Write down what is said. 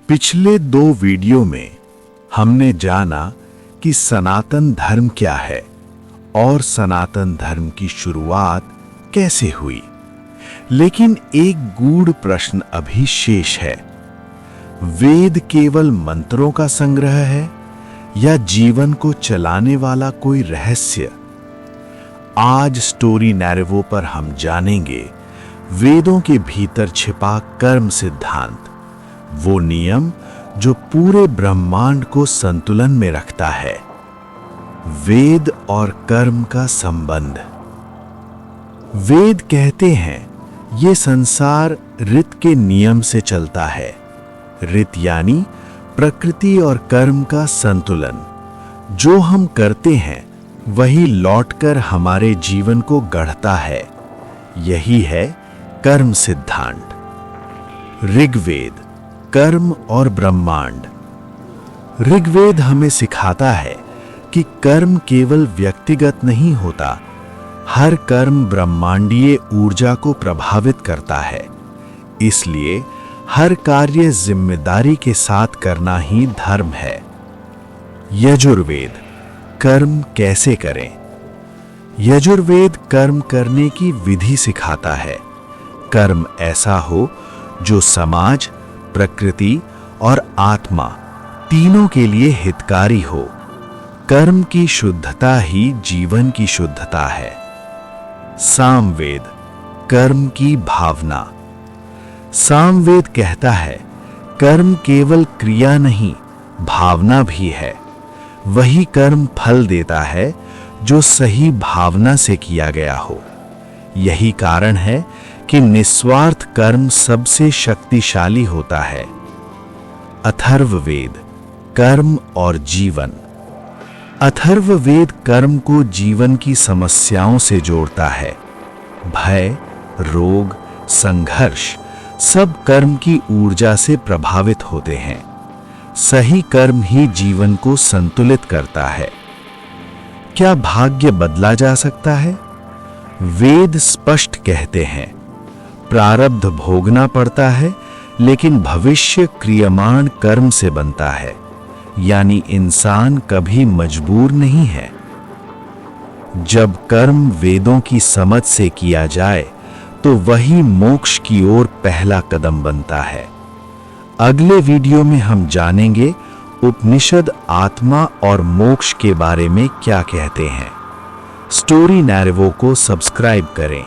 पिछले 2 वीडियो में हमने जाना कि सनातन धर्म क्या है और सनातन धर्म की शुरुआत कैसे हुई। लेकिन एक गूढ़ प्रश्न अभी शेष है। वेद केवल मंत्रों का संग्रह है या जीवन को चलाने वाला कोई रहस्य? आज स्टोरी नैरेवो पर हम जानेंगे वेदों के भीतर छिपा कर्म सिद्धांत, वो नियम जो पूरे ब्रह्मांड को संतुलन में रखता है। वेद और कर्म का संबंध। वेद कहते हैं ये संसार ऋत के नियम से चलता है। ऋत यानी प्रकृति और कर्म का संतुलन। जो हम करते हैं वही लौटकर हमारे जीवन को गढ़ता है। यही है कर्म सिद्धांत। ऋग्वेद, कर्म और ब्रह्मांड। ऋग्वेद हमें सिखाता है कि कर्म केवल व्यक्तिगत नहीं होता, हर कर्म ब्रह्मांडीय ऊर्जा को प्रभावित करता है। इसलिए हर कार्य जिम्मेदारी के साथ करना ही धर्म है। यजुर्वेद, कर्म कैसे करें। यजुर्वेद कर्म करने की विधि सिखाता है। कर्म ऐसा हो जो समाज, प्रकृति और आत्मा तीनों के लिए हितकारी हो। कर्म की शुद्धता ही जीवन की शुद्धता है। सामवेद, कर्म की भावना। सामवेद कहता है कर्म केवल क्रिया नहीं, भावना भी है। वही कर्म फल देता है जो सही भावना से किया गया हो। यही कारण है कि निस्वार्थ कर्म सबसे शक्तिशाली होता है। अथर्ववेद, कर्म और जीवन। अथर्ववेद कर्म को जीवन की समस्याओं से जोड़ता है। भय, रोग, संघर्ष सब कर्म की ऊर्जा से प्रभावित होते हैं। सही कर्म ही जीवन को संतुलित करता है। क्या भाग्य बदला जा सकता है? वेद स्पष्ट कहते हैं प्रारब्ध भोगना पड़ता है, लेकिन भविष्य क्रियमाण कर्म से बनता है। यानी इंसान कभी मजबूर नहीं है। जब कर्म वेदों की समझ से किया जाए तो वही मोक्ष की ओर पहला कदम बनता है। अगले वीडियो में हम जानेंगे उपनिषद आत्मा और मोक्ष के बारे में क्या कहते हैं। स्टोरी नैरेवो को सब्सक्राइब करें।